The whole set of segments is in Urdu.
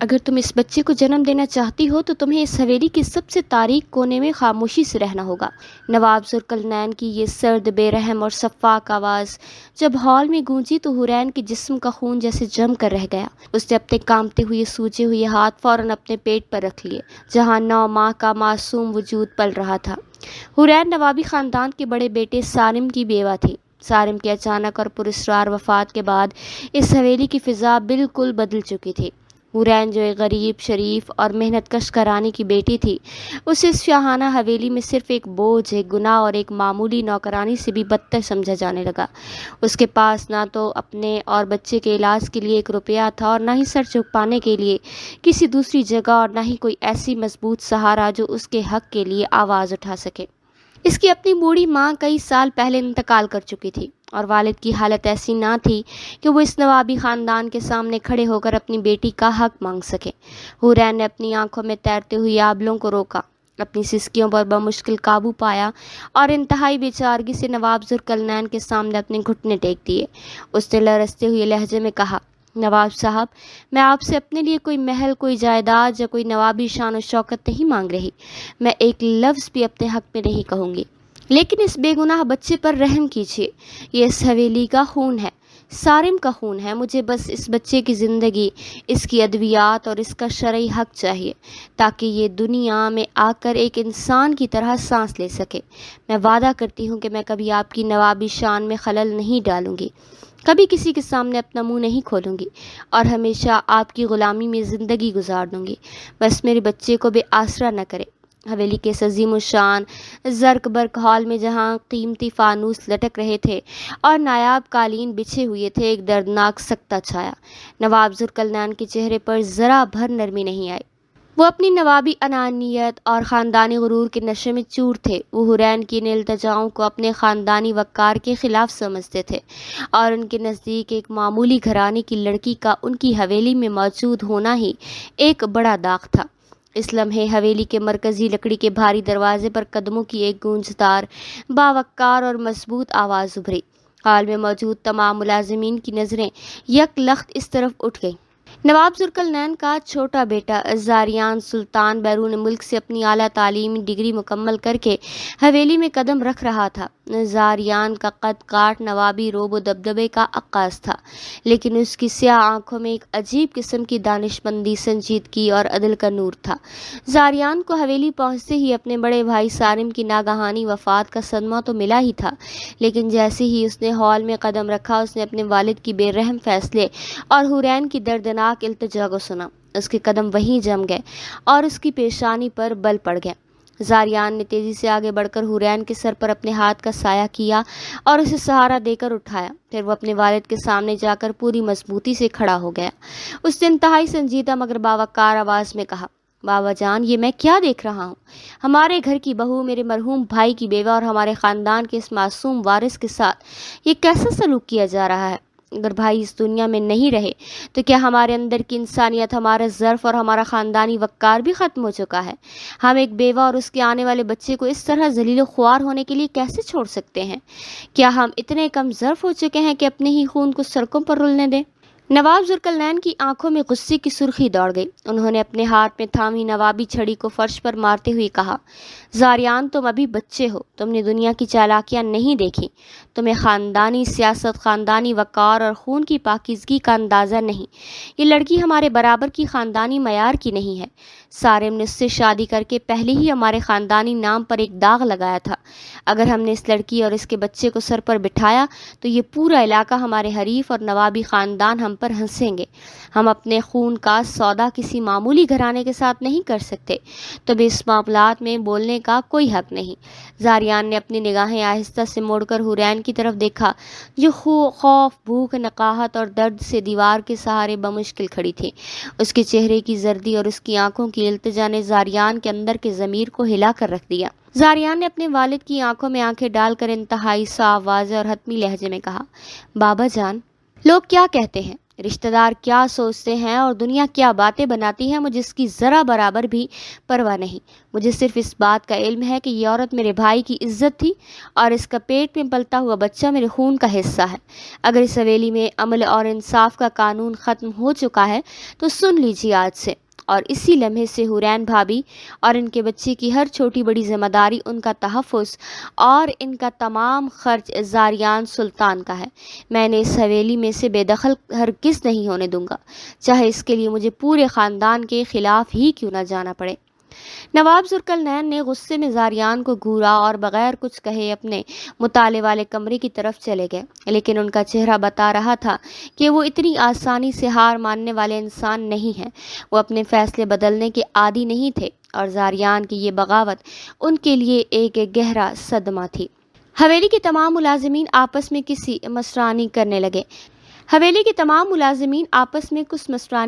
اگر تم اس بچے کو جنم دینا چاہتی ہو تو تمہیں اس حویلی کے سب سے تاریک کونے میں خاموشی سے رہنا ہوگا۔ نواب ذوالقرنین کی یہ سرد، بے رحم اور شفاق آواز جب ہال میں گونجی تو حورین کے جسم کا خون جیسے جم کر رہ گیا۔ اس نے اپنے کامتے ہوئے سوجے ہوئے ہاتھ فوراً اپنے پیٹ پر رکھ لیے جہاں 9 ماہ کا معصوم وجود پل رہا تھا۔ حورین نوابی خاندان کے بڑے بیٹے سارم کی بیوہ تھی۔ سارم کی اچانک اور پراسرار وفات کے بعد اس حویلی کی فضا بالکل بدل چکی تھی۔ حورین جو ایک غریب، شریف اور محنت کش گھرانے کی بیٹی تھی، اسے اس شاہانہ حویلی میں صرف ایک بوجھ، ایک گناہ اور ایک معمولی نوکرانی سے بھی بدتر سمجھا جانے لگا۔ اس کے پاس نہ تو اپنے اور بچے کے علاج کے لیے 1 روپیہ تھا اور نہ ہی سر چھپانے کے لیے کسی دوسری جگہ، اور نہ ہی کوئی ایسی مضبوط سہارا جو اس کے حق کے لیے آواز اٹھا سکے۔ اس کی اپنی بوڑھی ماں کئی سال پہلے انتقال کر چکی تھی اور والد کی حالت ایسی نہ تھی کہ وہ اس نوابی خاندان کے سامنے کھڑے ہو کر اپنی بیٹی کا حق مانگ سکے۔ حورین نے اپنی آنکھوں میں تیرتے ہوئے آبلوں کو روکا، اپنی سسکیوں پر بمشکل قابو پایا اور انتہائی بے چارگی سے نواب ذوالقرنین کے سامنے اپنے گھٹنے ٹیک دیے۔ اس نے لرزتے ہوئے لہجے میں کہا، نواب صاحب، میں آپ سے اپنے لیے کوئی محل، کوئی جائیداد یا کوئی نوابی شان و شوکت نہیں مانگ رہی۔ میں ایک لفظ بھی اپنے حق میں نہیں کہوں گی، لیکن اس بے گناہ بچے پر رحم کیجیے۔ یہ اس حویلی کا خون ہے، سارم کا خون ہے۔ مجھے بس اس بچے کی زندگی، اس کی ادویات اور اس کا شرعی حق چاہیے تاکہ یہ دنیا میں آ کر ایک انسان کی طرح سانس لے سکے۔ میں وعدہ کرتی ہوں کہ میں کبھی آپ کی نوابی شان میں خلل نہیں ڈالوں گی، کبھی کسی کے سامنے اپنا منہ نہیں کھولوں گی اور ہمیشہ آپ کی غلامی میں زندگی گزار دوں گی۔ بس میرے بچے کو بے آسرا نہ کرے۔ حویلی کے اس عظیم الشان زرق برق ہال میں جہاں قیمتی فانوس لٹک رہے تھے اور نایاب قالین بچھے ہوئے تھے، ایک دردناک سکتہ چھایا۔ نواب ذوالقرنین کے چہرے پر ذرا بھر نرمی نہیں آئی۔ وہ اپنی نوابی انانیت اور خاندانی غرور کے نشے میں چور تھے۔ وہ حورین کی ان التجاؤں کو اپنے خاندانی وقار کے خلاف سمجھتے تھے اور ان کے نزدیک ایک معمولی گھرانے کی لڑکی کا ان کی حویلی میں موجود ہونا ہی ایک بڑا داغ تھا۔ اس لمحے حویلی کے مرکزی لکڑی کے بھاری دروازے پر قدموں کی ایک گونجدار، باوقار اور مضبوط آواز ابھری۔ ہال میں موجود تمام ملازمین کی نظریں یک لخت اس طرف اٹھ گئیں۔ نواب ذوالقرنین کا چھوٹا بیٹا زاریان سلطان بیرون ملک سے اپنی اعلیٰ تعلیمی ڈگری مکمل کر کے حویلی میں قدم رکھ رہا تھا۔ زاریان کا قد کاٹ نوابی روب و دبدبے کا عکاس تھا، لیکن اس کی سیاہ آنکھوں میں ایک عجیب قسم کی دانشمندی، سنجیدگی اور عدل کا نور تھا۔ زاریان کو حویلی پہنچتے ہی اپنے بڑے بھائی سارم کی ناگہانی وفات کا صدمہ تو ملا ہی تھا، لیکن جیسے ہی اس نے ہال میں قدم رکھا، اس نے اپنے والد کی بے رحم فیصلے اور حورین کی دردناک التجا کو سنا۔ اس کے قدم وہیں جم گئے اور اس کی پیشانی پر بل پڑ گئے۔ زاریان نے تیزی سے آگے بڑھ کر حورین کے سر پر اپنے ہاتھ کا سایہ کیا اور اسے سہارا دے کر اٹھایا۔ پھر وہ اپنے والد کے سامنے جا کر پوری مضبوطی سے کھڑا ہو گیا۔ اس نے انتہائی سنجیدہ مگر باوقار آواز میں کہا، بابا جان، یہ میں کیا دیکھ رہا ہوں؟ ہمارے گھر کی بہو، میرے مرحوم بھائی کی بیوہ اور ہمارے خاندان کے اس معصوم وارث کے ساتھ یہ کیسا سلوک کیا جا رہا ہے؟ اگر بھائی اس دنیا میں نہیں رہے تو کیا ہمارے اندر کی انسانیت، ہمارا ظرف اور ہمارا خاندانی وقار بھی ختم ہو چکا ہے؟ ہم ایک بیوہ اور اس کے آنے والے بچے کو اس طرح ذلیل و خوار ہونے کے لیے کیسے چھوڑ سکتے ہیں؟ کیا ہم اتنے کم ظرف ہو چکے ہیں کہ اپنے ہی خون کو سڑکوں پر رلنے دیں؟ نواب ذوالقرنین کی آنکھوں میں غصے کی سرخی دوڑ گئی۔ انہوں نے اپنے ہاتھ میں تھامی نوابی چھڑی کو فرش پر مارتے ہوئے کہا، زاریان، تم ابھی بچے ہو، تم نے دنیا کی چالاکیاں نہیں دیکھی، تمہیں خاندانی سیاست، خاندانی وقار اور خون کی پاکیزگی کا اندازہ نہیں۔ یہ لڑکی ہمارے برابر کی خاندانی معیار کی نہیں ہے۔ سارم نے اس سے شادی کر کے پہلے ہی ہمارے خاندانی نام پر ایک داغ لگایا تھا۔ اگر ہم نے اس لڑکی اور اس کے بچے کو سر پر بٹھایا تو یہ پورا علاقہ، ہمارے حریف اور نوابی خاندان ہم پر ہنسیں گے۔ ہم اپنے خون کا سودا کسی معمولی گھرانے کے ساتھ نہیں کر سکتے، تو بھی اس معاملات میں بولنے کا کوئی حق نہیں۔ زاریان نے اپنی نگاہیں آہستہ سے موڑ کر حورین کی طرف دیکھا جو خوف، بھوک، نقاہت اور درد سے دیوار کے سہارے بمشکل کھڑی تھی۔ اس کے چہرے کی زردی اور اس کی آنکھوں کی التجا نے زاریان کے اندر کے ضمیر کو ہلا کر رکھ دیا۔ زاریان نے اپنے والد کی آنکھوں میں آنکھیں ڈال کر انتہائی صاف، واضح اور حتمی لہجے میں کہا، بابا جان، لوگ کیا کہتے ہیں؟ رشتہ دار کیا سوچتے ہیں اور دنیا کیا باتیں بناتی ہے، مجھے اس کی ذرا برابر بھی پرواہ نہیں۔ مجھے صرف اس بات کا علم ہے کہ یہ عورت میرے بھائی کی عزت تھی اور اس کا پیٹ میں پلتا ہوا بچہ میرے خون کا حصہ ہے۔ اگر اس حویلی میں عمل اور انصاف کا قانون ختم ہو چکا ہے تو سن لیجیے آج سے، اور اسی لمحے سے حورین بھابی اور ان کے بچے کی ہر چھوٹی بڑی ذمہ داری، ان کا تحفظ اور ان کا تمام خرچ زاریان سلطان کا ہے۔ میں نے اس حویلی میں سے بے دخل ہرگز نہیں ہونے دوں گا، چاہے اس کے لیے مجھے پورے خاندان کے خلاف ہی کیوں نہ جانا پڑے۔ نواب ذوالقرنین نے غصے میں زاریان کو گھورا اور بغیر کچھ کہے اپنے مطالعے والے کمرے کی طرف چلے گئے، لیکن ان کا چہرہ بتا رہا تھا کہ وہ اتنی آسانی سے ہار ماننے والے انسان نہیں ہیں۔ وہ اپنے فیصلے بدلنے کے عادی نہیں تھے اور زاریان کی یہ بغاوت ان کے لیے ایک گہرا صدمہ تھی۔ حویلی کے تمام ملازمین آپس میں کچھ مسٹرانی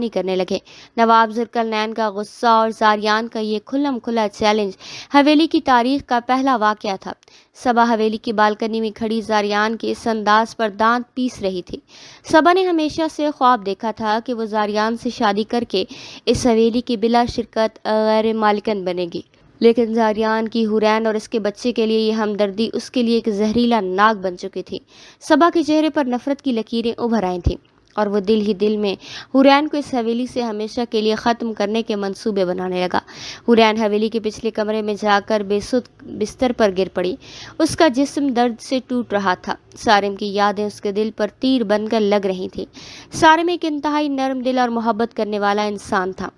کرنے لگے۔ نواب ذوالقرنین کا غصہ اور زاریان کا یہ کھلم کھلا چیلنج حویلی کی تاریخ کا پہلا واقعہ تھا۔ صبا حویلی کی بالکنی میں کھڑی زاریان کے اس انداز پر دانت پیس رہی تھی۔ صبا نے ہمیشہ سے خواب دیکھا تھا کہ وہ زاریان سے شادی کر کے اس حویلی کی بلا شرکت غیر مالکن بنے گی، لیکن زاریان کی حورین اور اس کے بچے کے لیے یہ ہمدردی اس کے لیے ایک زہریلا ناگ بن چکی تھی۔ صبا کے چہرے پر نفرت کی لکیریں ابھر آئی تھیں اور وہ دل ہی دل میں حورین کو اس حویلی سے ہمیشہ کے لیے ختم کرنے کے منصوبے بنانے لگا۔ حورین حویلی کے پچھلے کمرے میں جا کر بے سود بستر پر گر پڑی۔ اس کا جسم درد سے ٹوٹ رہا تھا۔ سارم کی یادیں اس کے دل پر تیر بن کر لگ رہی تھیں۔ سارم ایک انتہائی نرم دل اور محبت کرنے والا انسان تھا،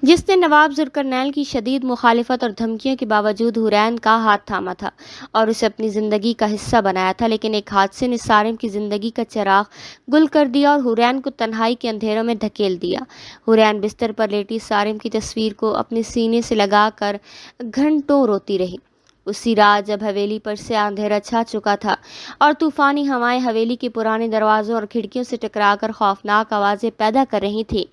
جس نے نواب ذوالقرنین کی شدید مخالفت اور دھمکیوں کے باوجود حورین کا ہاتھ تھاما تھا اور اسے اپنی زندگی کا حصہ بنایا تھا۔ لیکن ایک حادثے نے سارم کی زندگی کا چراغ گل کر دیا اور حورین کو تنہائی کے اندھیروں میں دھکیل دیا۔ حورین بستر پر لیٹی سارم کی تصویر کو اپنے سینے سے لگا کر گھنٹوں روتی رہی۔ اسی رات جب حویلی پر سے اندھیرا چھا چکا تھا اور طوفانی ہوائیں حویلی کے پرانے دروازوں اور کھڑکیوں سے ٹکرا کر خوفناک آوازیں پیدا کر رہی تھیں،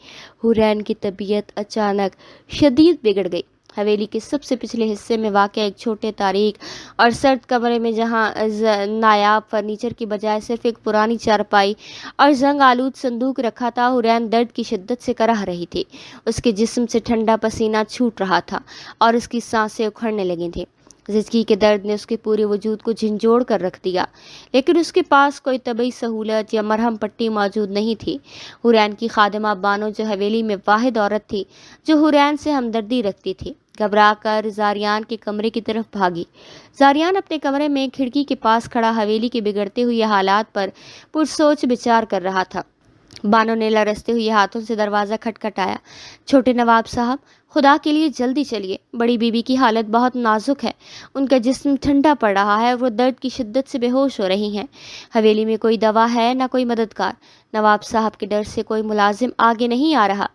حورین کی طبیعت اچانک شدید بگڑ گئی۔ حویلی کے سب سے پچھلے حصے میں واقع ایک چھوٹے تاریک اور سرد کمرے میں جہاں نایاب فرنیچر کی بجائے صرف ایک پرانی چارپائی اور زنگ آلود صندوق رکھا تھا، حورین درد کی شدت سے کرہ رہی تھی۔ اس کے جسم سے ٹھنڈا پسینہ چھوٹ رہا تھا اور اس کی سانسیں اکھڑنے لگی تھیں۔ زچگی کے درد نے اس کے پورے وجود کو جھنجھوڑ کر رکھ دیا، لیکن اس کے پاس کوئی طبی سہولت یا مرہم پٹی موجود نہیں تھی۔ حورین کی خادمہ بانو، جو حویلی میں واحد عورت تھی جو حورین سے ہمدردی رکھتی تھی، گھبرا کر زاریان کے کمرے کی طرف بھاگی۔ زاریان اپنے کمرے میں کھڑکی کے پاس کھڑا حویلی کے بگڑتے ہوئے حالات پر پرسوچ بچار کر رہا تھا۔ بانو نے لرزتے ہوئے ہاتھوں سے دروازہ کھٹکھٹایا۔ چھوٹے نواب صاحب، خدا کے لیے جلدی چلیے، بڑی بیوی کی حالت بہت نازک ہے، ان کا جسم ٹھنڈا پڑ رہا ہے اور وہ درد کی شدت سے بے ہوش ہو رہی ہیں۔ حویلی میں کوئی دوا ہے نہ کوئی مددگار۔ نواب صاحب کے ڈر سے کوئی ملازم آگے نہیں آ رہا۔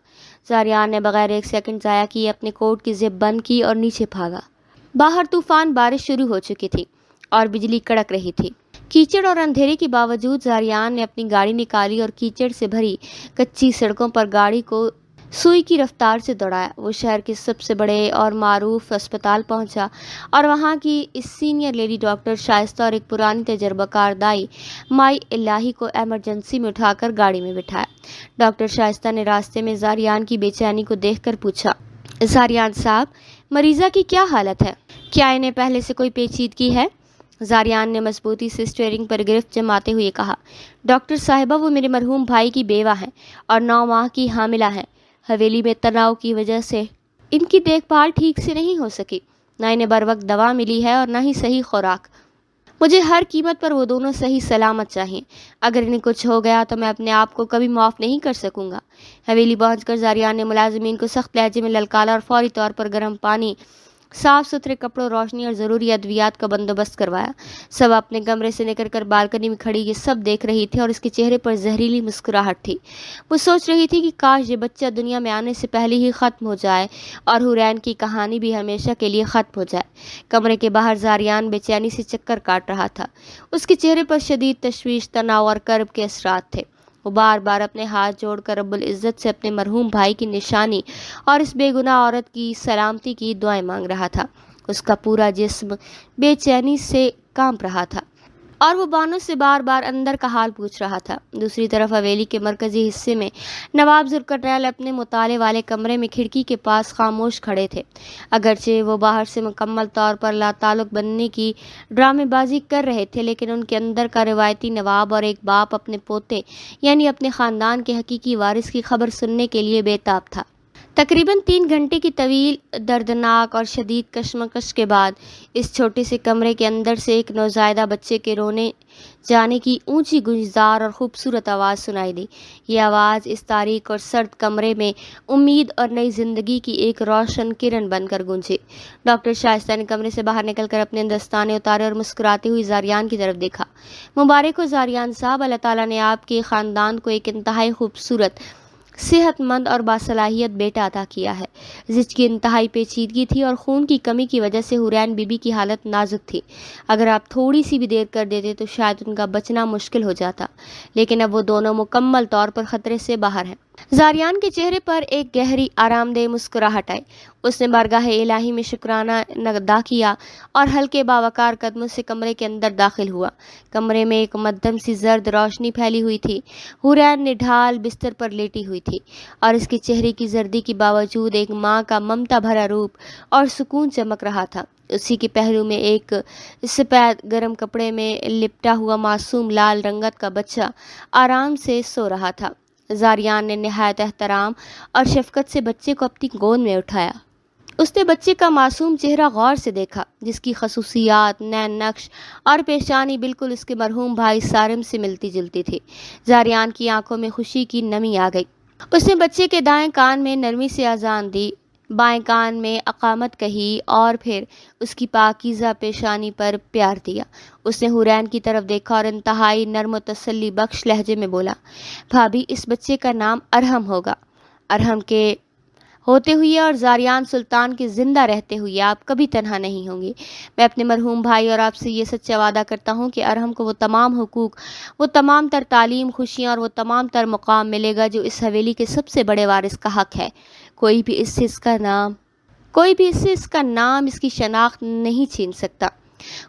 زاریان نے بغیر ایک سیکنڈ ضائع کیے اپنے کوٹ کی زپ بند کی اور نیچے بھاگا۔ باہر طوفان بارش شروع ہو چکی تھی اور بجلی کڑک رہی تھی۔ کیچڑ اور اندھیرے کے باوجود زاریان نے اپنی گاڑی نکالی اور کیچڑ سے بھری کچی سڑکوں پر گاڑی کو سوئی کی رفتار سے دوڑایا۔ وہ شہر کے سب سے بڑے اور معروف اسپتال پہنچا اور وہاں کی اس سینئر لیڈی ڈاکٹر شائستہ اور ایک پرانی تجربہ کار دائی مائی الہی کو ایمرجنسی میں اٹھا کر گاڑی میں بٹھایا۔ ڈاکٹر شائستہ نے راستے میں زاریان کی بے چینی کو دیکھ کر پوچھا، زاریان صاحب، مریضہ کی کیا حالت ہے؟ کیا انہیں پہلے سے کوئی پیچیدگی ہے؟ زاریان نے مضبوطی سے اسٹیئرنگ پر گرفت جماتے ہوئے کہا، ڈاکٹر صاحبہ، وہ میرے مرحوم بھائی کی بیوہ ہیں اور 9 ماہ کی حاملہ ہیں۔ حویلی میں تناؤ کی وجہ سے ان کی دیکھ بھال ٹھیک سے نہیں ہو سکی، نہ انہیں بر وقت دوا ملی ہے اور نہ ہی صحیح خوراک۔ مجھے ہر قیمت پر وہ دونوں صحیح سلامت چاہیے۔ اگر انہیں کچھ ہو گیا تو میں اپنے آپ کو کبھی معاف نہیں کر سکوں گا۔ حویلی پہنچ کر زاریان نے ملازمین کو سخت لہجے میں للکارا اور فوری طور پر گرم پانی، صاف ستھرے کپڑوں، روشنی اور ضروری ادویات کا بندوبست کروایا۔ سب اپنے کمرے سے نکل کر بالکنی میں کھڑی یہ سب دیکھ رہی تھی اور اس کے چہرے پر زہریلی مسکراہٹ تھی۔ وہ سوچ رہی تھی کہ کاش یہ بچہ دنیا میں آنے سے پہلے ہی ختم ہو جائے اور حورین کی کہانی بھی ہمیشہ کے لیے ختم ہو جائے۔ کمرے کے باہر زاریان بے چینی سے چکر کاٹ رہا تھا۔ اس کے چہرے پر شدید تشویش، تناؤ اور کرب کے اثرات تھے۔ وہ بار بار اپنے ہاتھ جوڑ کر رب العزت سے اپنے مرحوم بھائی کی نشانی اور اس بے گناہ عورت کی سلامتی کی دعائیں مانگ رہا تھا۔ اس کا پورا جسم بے چینی سے کانپ رہا تھا اور وہ بانو سے بار بار اندر کا حال پوچھ رہا تھا۔ دوسری طرف حویلی کے مرکزی حصے میں نواب ذوالقرنین اپنے مطالعے والے کمرے میں کھڑکی کے پاس خاموش کھڑے تھے۔ اگرچہ وہ باہر سے مکمل طور پر لا تعلق بننے کی ڈرامے بازی کر رہے تھے، لیکن ان کے اندر کا روایتی نواب اور ایک باپ اپنے پوتے یعنی اپنے خاندان کے حقیقی وارث کی خبر سننے کے لیے بے تاب تھا۔ تقریباً 3 گھنٹے کی طویل، دردناک اور شدید کشمکش کے بعد اس چھوٹے سے کمرے کے اندر سے ایک نوزائیدہ بچے کے رونے جانے کی اونچی گونجدار اور خوبصورت آواز سنائی دی۔ یہ آواز اس تاریک اور سرد کمرے میں امید اور نئی زندگی کی ایک روشن کرن بن کر گونجی۔ ڈاکٹر شائستہ نے کمرے سے باہر نکل کر اپنے دستانے اتارے اور مسکراتی ہوئی زاریان کی طرف دیکھا۔ مبارک ہو زاریان صاحب، اللہ تعالیٰ نے آپ کے خاندان کو ایک انتہائی خوبصورت، صحت مند اور باصلاحیت بیٹا عطا کیا ہے۔ زچ کی انتہائی پیچیدگی تھی اور خون کی کمی کی وجہ سے حورین بی بی کی حالت نازک تھی۔ اگر آپ تھوڑی سی بھی دیر کر دیتے تو شاید ان کا بچنا مشکل ہو جاتا، لیکن اب وہ دونوں مکمل طور پر خطرے سے باہر ہیں۔ زاریان کے چہرے پر ایک گہری آرام دہ مسکراہٹ آئی۔ اس نے بارگاہ الہی میں شکرانہ ادا کیا اور ہلکے باوقار قدموں سے کمرے کے اندر داخل ہوا۔ کمرے میں ایک مدھم سی زرد روشنی پھیلی ہوئی تھی۔ حورین نڈھال بستر پر لیٹی ہوئی تھی اور اس کے چہرے کی زردی کے باوجود ایک ماں کا ممتا بھرا روپ اور سکون چمک رہا تھا۔ اسی کے پہلو میں ایک سفید گرم کپڑے میں لپٹا ہوا معصوم لال رنگت کا بچہ آرام سے سو رہا تھا۔ زاریان نے نہایت احترام اور شفقت سے بچے کو اپنی گود میں اٹھایا۔ اس نے بچے کا معصوم چہرہ غور سے دیکھا، جس کی خصوصیات، نین نقش اور پیشانی بالکل اس کے مرحوم بھائی سارم سے ملتی جلتی تھی۔ زاریان کی آنکھوں میں خوشی کی نمی آ گئی۔ اس نے بچے کے دائیں کان میں نرمی سے اذان دی، بائیں کان میں اقامت کہی اور پھر اس کی پاکیزہ پیشانی پر پیار دیا۔ اس نے حورین کی طرف دیکھا اور انتہائی نرم و تسلی بخش لہجے میں بولا، بھابھی، اس بچے کا نام ارحم ہوگا۔ ارحم کے ہوتے ہوئے اور زاریان سلطان کے زندہ رہتے ہوئے آپ کبھی تنہا نہیں ہوں گی۔ میں اپنے مرحوم بھائی اور آپ سے یہ سچا وعدہ کرتا ہوں کہ ارحم کو وہ تمام حقوق، وہ تمام تر تعلیم، خوشیاں اور وہ تمام تر مقام ملے گا جو اس حویلی کے سب سے بڑے وارث کا حق ہے۔ کوئی بھی اس سے اس کا نام، اس کی شناخت نہیں چھین سکتا۔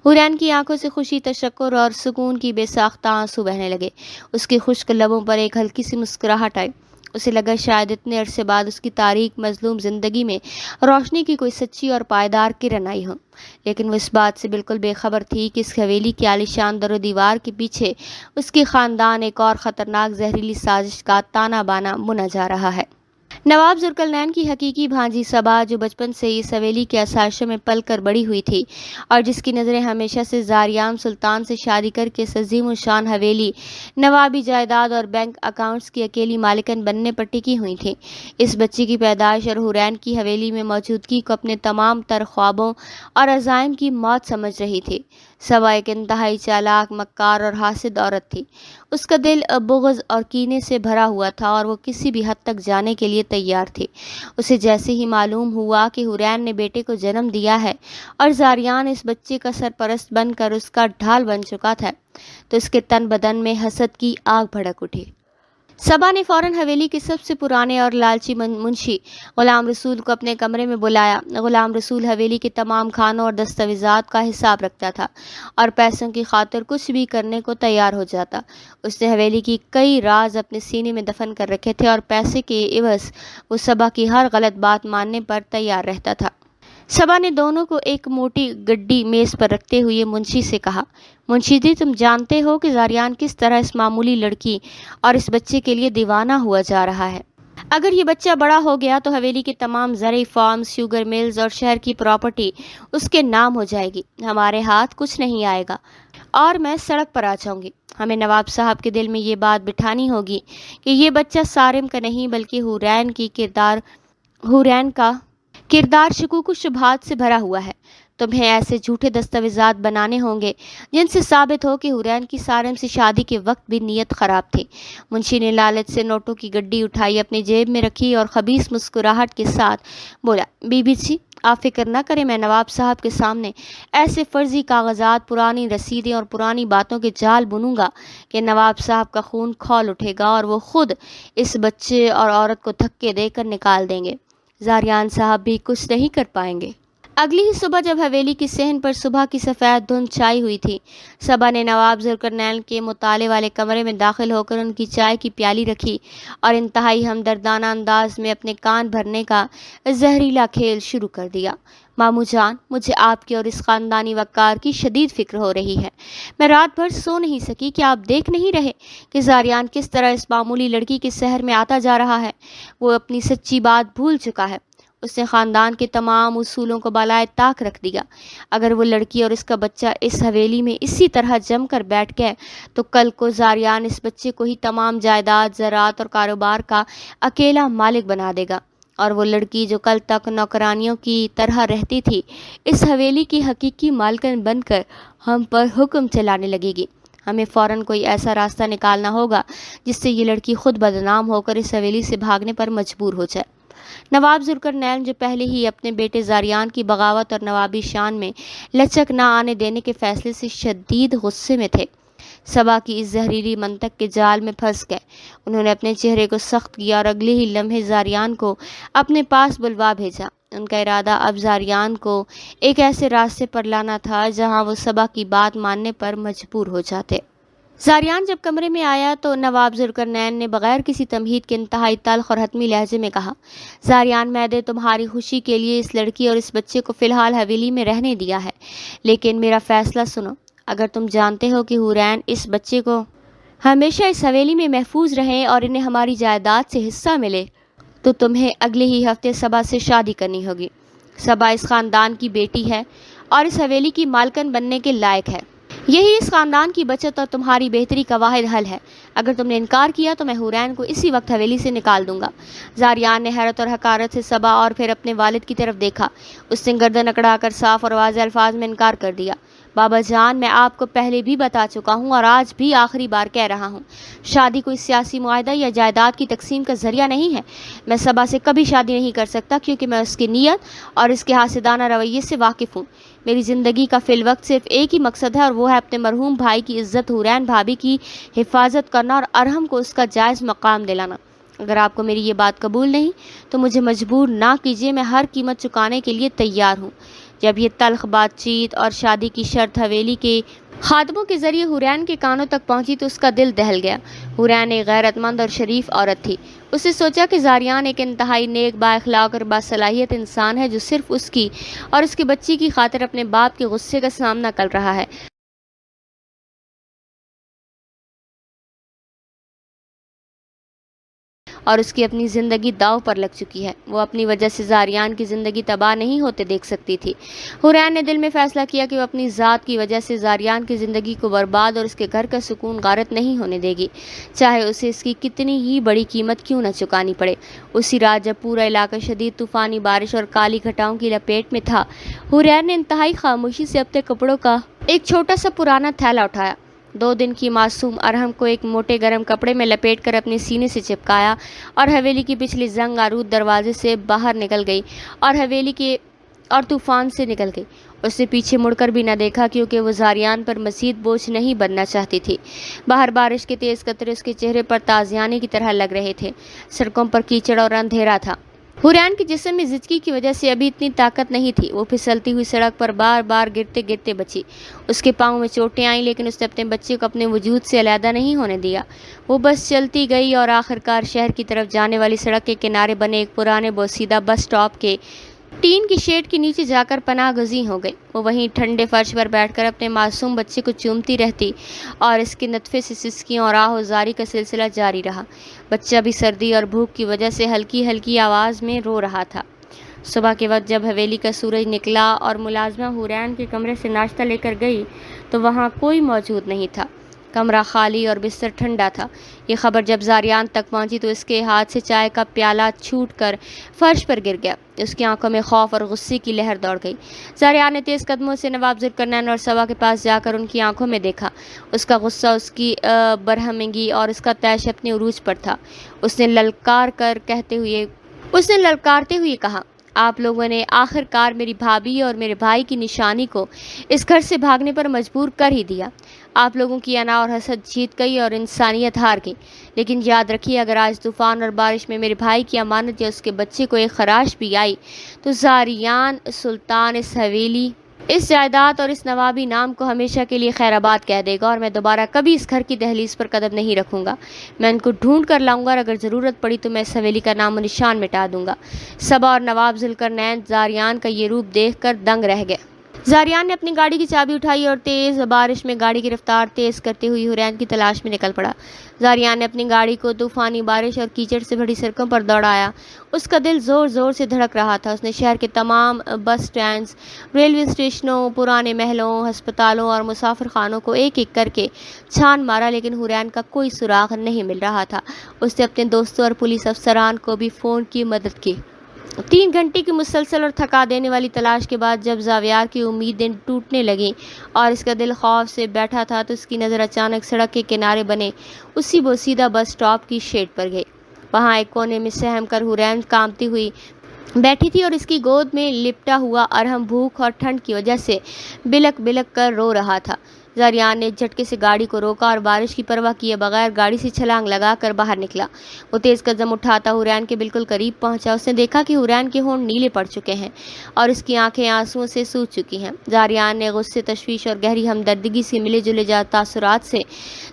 حورین کی آنکھوں سے خوشی، تشکر اور سکون کی بے ساختہ آنسو بہنے لگے۔ اس کے خشک لبوں پر ایک ہلکی سی مسکراہٹ آئی۔ اسے لگا شاید اتنے عرصے بعد اس کی تاریک مظلوم زندگی میں روشنی کی کوئی سچی اور پائیدار کرن آئی ہو، لیکن وہ اس بات سے بالکل بے خبر تھی کہ اس حویلی کی عالیشان در و دیوار کے پیچھے اس کے خاندان ایک اور خطرناک زہریلی سازش کا تانا بانا بنا جا رہا ہے۔ نواب ذوالقرنین کی حقیقی بھانجی صبا، جو بچپن سے اس حویلی کے آسائشوں میں پل کر بڑی ہوئی تھی اور جس کی نظریں ہمیشہ سے زاریان سلطان سے شادی کر کے اس عظیم الشان حویلی، نوابی جائیداد اور بینک اکاؤنٹس کی اکیلی مالکن بننے پر ٹکی ہوئی تھی، اس بچی کی پیدائش اور حورین کی حویلی میں موجودگی کو اپنے تمام تر خوابوں اور عزائم کی موت سمجھ رہی تھی۔ صبا ایک انتہائی چالاک، مکار اور حاسد عورت تھی۔ اس کا دل بغض اور کینے سے بھرا ہوا تھا اور وہ کسی بھی حد تک جانے کے لیے تیار تھی۔ اسے جیسے ہی معلوم ہوا کہ حورین نے بیٹے کو جنم دیا ہے اور زاریان اس بچے کا سرپرست بن کر اس کا ڈھال بن چکا تھا، تو اس کے تن بدن میں حسد کی آگ بھڑک اٹھی۔ صبا نے فوراً حویلی کے سب سے پرانے اور لالچی منشی غلام رسول کو اپنے کمرے میں بلایا۔ غلام رسول حویلی کے تمام کھانوں اور دستاویزات کا حساب رکھتا تھا اور پیسوں کی خاطر کچھ بھی کرنے کو تیار ہو جاتا۔ اس نے حویلی کی کئی راز اپنے سینے میں دفن کر رکھے تھے اور پیسے کے عوض وہ صبا کی ہر غلط بات ماننے پر تیار رہتا تھا۔ صبا نے دونوں کو ایک موٹی گڈی میز پر رکھتے ہوئے منشی سے کہا، منشی جی، تم جانتے ہو کہ زاریان کس طرح اس معمولی لڑکی اور اس بچے کے لیے دیوانہ ہوا جا رہا ہے۔ اگر یہ بچہ بڑا ہو گیا تو حویلی کے تمام زرعی فارمز، شوگر ملز اور شہر کی پراپرٹی اس کے نام ہو جائے گی، ہمارے ہاتھ کچھ نہیں آئے گا اور میں سڑک پر آ جاؤں گی۔ ہمیں نواب صاحب کے دل میں یہ بات بٹھانی ہوگی کہ یہ بچہ سارم کا نہیں بلکہ حورین کا کردار شکوک و شبہات سے بھرا ہوا ہے۔ تمہیں ایسے جھوٹے دستاویزات بنانے ہوں گے جن سے ثابت ہو کہ حورین کی سارم سے شادی کے وقت بھی نیت خراب تھی۔ منشی نے لالچ سے نوٹوں کی گڈی اٹھائی، اپنی جیب میں رکھی اور خبیث مسکراہٹ کے ساتھ بولا، بی بی جی، آپ فکر نہ کریں، میں نواب صاحب کے سامنے ایسے فرضی کاغذات، پرانی رسیدیں اور پرانی باتوں کے جال بنوں گا کہ نواب صاحب کا خون کھول اٹھے گا اور وہ خود اس بچے اور عورت کو دھکے دے کر نکال دیں گے۔ زاریان صاحب بھی کچھ نہیں کر پائیں گے۔ اگلی ہی صبح جب حویلی کی صحن پر صبح کی سفید دھند چھائی ہوئی تھی، صبا نے نواب ذوالقرنین کے مطالعے والے کمرے میں داخل ہو کر ان کی چائے کی پیالی رکھی اور انتہائی ہمدردانہ انداز میں اپنے کان بھرنے کا زہریلا کھیل شروع کر دیا۔ ماموں جان، مجھے آپ کی اور اس خاندانی وقار کی شدید فکر ہو رہی ہے۔ میں رات بھر سو نہیں سکی کہ آپ دیکھ نہیں رہے کہ زاریان کس طرح اس معمولی لڑکی کے سحر میں آتا جا رہا ہے۔ وہ اپنی سچی بات بھول چکا ہے۔ اس نے خاندان کے تمام اصولوں کو بالائے طاق رکھ دیا۔ اگر وہ لڑکی اور اس کا بچہ اس حویلی میں اسی طرح جم کر بیٹھ گئے تو کل کو زاریان اس بچے کو ہی تمام جائیداد، زراعت اور کاروبار کا اکیلا مالک بنا دے گا، اور وہ لڑکی جو کل تک نوکرانیوں کی طرح رہتی تھی اس حویلی کی حقیقی مالکن بن کر ہم پر حکم چلانے لگے گی۔ ہمیں فوراً کوئی ایسا راستہ نکالنا ہوگا جس سے یہ لڑکی خود بدنام ہو کر اس حویلی سے بھاگنے پر مجبور ہو جائے۔ نواب ذوالقرنین، جو پہلے ہی اپنے بیٹے زاریان کی بغاوت اور نوابی شان میں لچک نہ آنے دینے کے فیصلے سے شدید غصے میں تھے، صبا کی اس زہریلی منطق کے جال میں پھنس گئے۔ انہوں نے اپنے چہرے کو سخت کیا اور اگلے ہی لمحے زاریان کو اپنے پاس بلوا بھیجا۔ ان کا ارادہ اب زاریان کو ایک ایسے راستے پر لانا تھا جہاں وہ صبا کی بات ماننے پر مجبور ہو جاتے۔ زاریان جب کمرے میں آیا تو نواب ذوالقرنین نے بغیر کسی تمہید کے انتہائی تلخ اور حتمی لہجے میں کہا، زاریان، میں نے تمہاری خوشی کے لیے اس لڑکی اور اس بچے کو فی الحال حویلی میں رہنے دیا ہے، لیکن میرا فیصلہ سنو۔ اگر تم جانتے ہو کہ حورین اس بچے کو ہمیشہ اس حویلی میں محفوظ رہیں اور انہیں ہماری جائیداد سے حصہ ملے تو تمہیں اگلے ہی ہفتے صبا سے شادی کرنی ہوگی۔ صبا اس خاندان کی بیٹی ہے اور اس حویلی کی مالکن بننے کے لائق ہے۔ یہی اس خاندان کی بچت اور تمہاری بہتری کا واحد حل ہے۔ اگر تم نے انکار کیا تو میں حورین کو اسی وقت حویلی سے نکال دوں گا۔ زاریان نے حیرت اور حقارت سے صبا اور پھر اپنے والد کی طرف دیکھا۔ اس نے گردن اکڑا کر صاف اور واضح الفاظ میں انکار کر دیا۔ بابا جان، میں آپ کو پہلے بھی بتا چکا ہوں اور آج بھی آخری بار کہہ رہا ہوں، شادی کوئی سیاسی معاہدہ یا جائیداد کی تقسیم کا ذریعہ نہیں ہے۔ میں صبا سے کبھی شادی نہیں کر سکتا کیونکہ میں اس کی نیت اور اس کے حاسدانہ رویے سے واقف ہوں۔ میری زندگی کا فی الوقت صرف ایک ہی مقصد ہے اور وہ ہے اپنے مرحوم بھائی کی عزت، حورین بھابھی کی حفاظت کرنا اور ارحم کو اس کا جائز مقام دلانا۔ اگر آپ کو میری یہ بات قبول نہیں تو مجھے مجبور نہ کیجیے، میں ہر قیمت چکانے کے لیے تیار ہوں۔ جب یہ تلخ بات چیت اور شادی کی شرط حویلی کے خادموں کے ذریعے حورین کے کانوں تک پہنچی تو اس کا دل دہل گیا۔ حورین ایک غیرت مند اور شریف عورت تھی۔ اس نے سوچا کہ زاریان ایک انتہائی نیک، با اخلاق اور باصلاحیت انسان ہے جو صرف اس کی اور اس کے بچی کی خاطر اپنے باپ کے غصے کا سامنا کر رہا ہے۔ اور اس کی اپنی زندگی داؤ پر لگ چکی ہے۔ وہ اپنی وجہ سے زاریان کی زندگی تباہ نہیں ہوتے دیکھ سکتی تھی۔ حورین نے دل میں فیصلہ کیا کہ وہ اپنی ذات کی وجہ سے زاریان کی زندگی کو برباد اور اس کے گھر کا سکون غارت نہیں ہونے دے گی، چاہے اسے اس کی کتنی ہی بڑی قیمت کیوں نہ چکانی پڑے۔ اسی رات جب پورا علاقہ شدید طوفانی بارش اور کالی گھٹاؤں کی لپیٹ میں تھا، حورین نے انتہائی خاموشی سے اپنے کپڑوں کا ایک چھوٹا سا پرانا تھیلا اٹھایا، 2 دن کی معصوم ارحم کو ایک موٹے گرم کپڑے میں لپیٹ کر اپنے سینے سے چپکایا اور حویلی کی پچھلی زنگ آلود دروازے سے باہر نکل گئی اور حویلی کے اور طوفان سے نکل گئی۔ اس نے پیچھے مڑ کر بھی نہ دیکھا کیونکہ وہ زاریان پر مزید بوجھ نہیں بننا چاہتی تھی۔ باہر بارش کے تیز قطرے اس کے چہرے پر تازیانے کی طرح لگ رہے تھے۔ سڑکوں پر کیچڑ اور اندھیرا تھا۔ حورین کے جسم میں زچگی کی وجہ سے ابھی اتنی طاقت نہیں تھی۔ وہ پھسلتی ہوئی سڑک پر بار بار گرتے گرتے بچی۔ اس کے پاؤں میں چوٹیں آئیں لیکن اس نے اپنے بچے کو اپنے وجود سے علیحدہ نہیں ہونے دیا۔ وہ بس چلتی گئی اور آخرکار شہر کی طرف جانے والی سڑک کے کنارے بنے ایک پرانے بوسیدہ بس سٹاپ کے ٹین کی شیڈ کے نیچے جا کر پناہ گزین ہو گئی۔ وہ وہیں ٹھنڈے فرش پر بیٹھ کر اپنے معصوم بچے کو چومتی رہتی اور اس کے نطفے سے سسکیوں اور آہ و زاری کا سلسلہ جاری رہا۔ بچہ بھی سردی اور بھوک کی وجہ سے ہلکی ہلکی آواز میں رو رہا تھا۔ صبح کے وقت جب حویلی کا سورج نکلا اور ملازمہ حورین کے کمرے سے ناشتہ لے کر گئی تو وہاں کوئی موجود نہیں تھا۔ کمرہ خالی اور بستر ٹھنڈا تھا۔ یہ خبر جب زاریان تک پہنچی تو اس کے ہاتھ سے چائے کا پیالہ چھوٹ کر فرش پر گر گیا۔ اس کی آنکھوں میں خوف اور غصے کی لہر دوڑ گئی۔ زاریان نے تیز قدموں سے نواب ذوالقرنین اور صبا کے پاس جا کر ان کی آنکھوں میں دیکھا۔ اس کا غصہ، اس کی برہمگی اور اس کا طیش اپنے عروج پر تھا۔ اس نے للکارتے ہوئے کہا، آپ لوگوں نے آخر کار میری بھابھی اور میرے بھائی کی نشانی کو اس گھر سے بھاگنے پر مجبور کر ہی دیا۔ آپ لوگوں کی انا اور حسد جیت گئی اور انسانیت ہار گئی۔ لیکن یاد رکھیے، اگر آج طوفان اور بارش میں میرے بھائی کی امانت یا اس کے بچے کو ایک خراش بھی آئی تو زاریان سلطان اس حویلی، اس جائیداد اور اس نوابی نام کو ہمیشہ کے لیے خیر آباد کہہ دے گا، اور میں دوبارہ کبھی اس گھر کی دہلیز پر قدم نہیں رکھوں گا۔ میں ان کو ڈھونڈ کر لاؤں گا اور اگر ضرورت پڑی تو میں اس حویلی کا نام و نشان مٹا دوں گا۔ صبا اور نواب ذوالقرنین زاریان کا یہ روپ دیکھ کر دنگ رہ گئے۔ زاریان نے اپنی گاڑی کی چابی اٹھائی اور تیز بارش میں گاڑی کی رفتار تیز کرتے ہوئے حورین کی تلاش میں نکل پڑا۔ زاریان نے اپنی گاڑی کو طوفانی بارش اور کیچڑ سے بھری سڑکوں پر دوڑایا۔ اس کا دل زور زور سے دھڑک رہا تھا۔ اس نے شہر کے تمام بس سٹینڈز، ریلوے اسٹیشنوں، پرانے محلوں، ہسپتالوں اور مسافر خانوں کو ایک ایک کر کے چھان مارا، لیکن حورین کا کوئی سراغ نہیں مل رہا تھا۔ اس نے اپنے دوستوں اور پولیس افسران کو بھی فون کی مدد کی۔ 3 گھنٹے کی مسلسل اور تھکا دینے والی تلاش کے بعد جب زاویار کی امیدیں ٹوٹنے لگیں اور اس کا دل خوف سے بیٹھا تھا تو اس کی نظر اچانک سڑک کے کنارے بنے اسی بوسیدہ بس سٹاپ کی شیڈ پر گئی۔ وہاں ایک کونے میں سہم کر حورین کانپتی ہوئی بیٹھی تھی اور اس کی گود میں لپٹا ہوا ارحم بھوک اور ٹھنڈ کی وجہ سے بلک بلک کر رو رہا تھا۔ زاریان نے جھٹکے سے گاڑی کو روکا اور بارش کی پرواہ کیے بغیر گاڑی سے چھلانگ لگا کر باہر نکلا۔ وہ تیز قدم اٹھاتا حورین کے بالکل قریب پہنچا۔ اس نے دیکھا کہ حورین کے ہونٹ نیلے پڑ چکے ہیں اور اس کی آنکھیں آنسوؤں سے سوج چکی ہیں۔ زاریان نے غصے، تشویش اور گہری ہمدردی سے ملے جلے تاثرات سے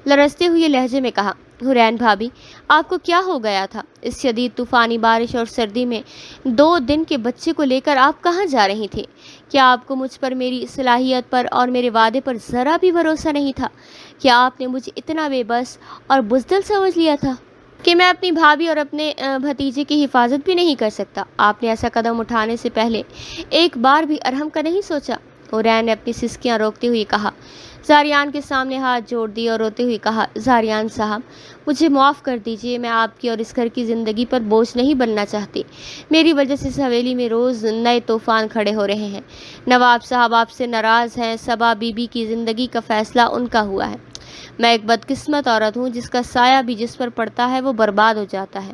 لرزتے ہوئے لہجے میں کہا، حورین بھابھی، آپ کو کیا ہو گیا تھا؟ اس شدید طوفانی بارش اور سردی میں 2 دن کے بچے کو لے کر آپ کہاں جا رہی تھی؟ کیا آپ کو مجھ پر، میری صلاحیت پر اور میرے وعدے پر ذرا بھی بھروسہ نہیں تھا؟ کیا آپ نے مجھے اتنا بے بس اور بزدل سمجھ لیا تھا کہ میں اپنی بھابھی اور اپنے بھتیجے کی حفاظت بھی نہیں کر سکتا؟ آپ نے ایسا قدم اٹھانے سے پہلے ایک بار بھی ارحم کا نہیں سوچا؟ حورین نے اپنی سسکیاں روکتے ہوئے کہا۔ زاریان کے سامنے ہاتھ جوڑ دیے اور روتے ہوئے کہا، زاریان صاحب، مجھے معاف کر دیجیے، میں آپ کی اور اس گھر کی زندگی پر بوجھ نہیں بننا چاہتی۔ میری وجہ سے اس حویلی میں روز نئے طوفان کھڑے ہو رہے ہیں۔ نواب صاحب آپ سے ناراض ہیں، صبا بی بی کی زندگی کا فیصلہ ان کا ہوا ہے۔ میں ایک بدقسمت عورت ہوں جس کا سایہ بھی جس پر پڑتا ہے وہ برباد ہو جاتا ہے۔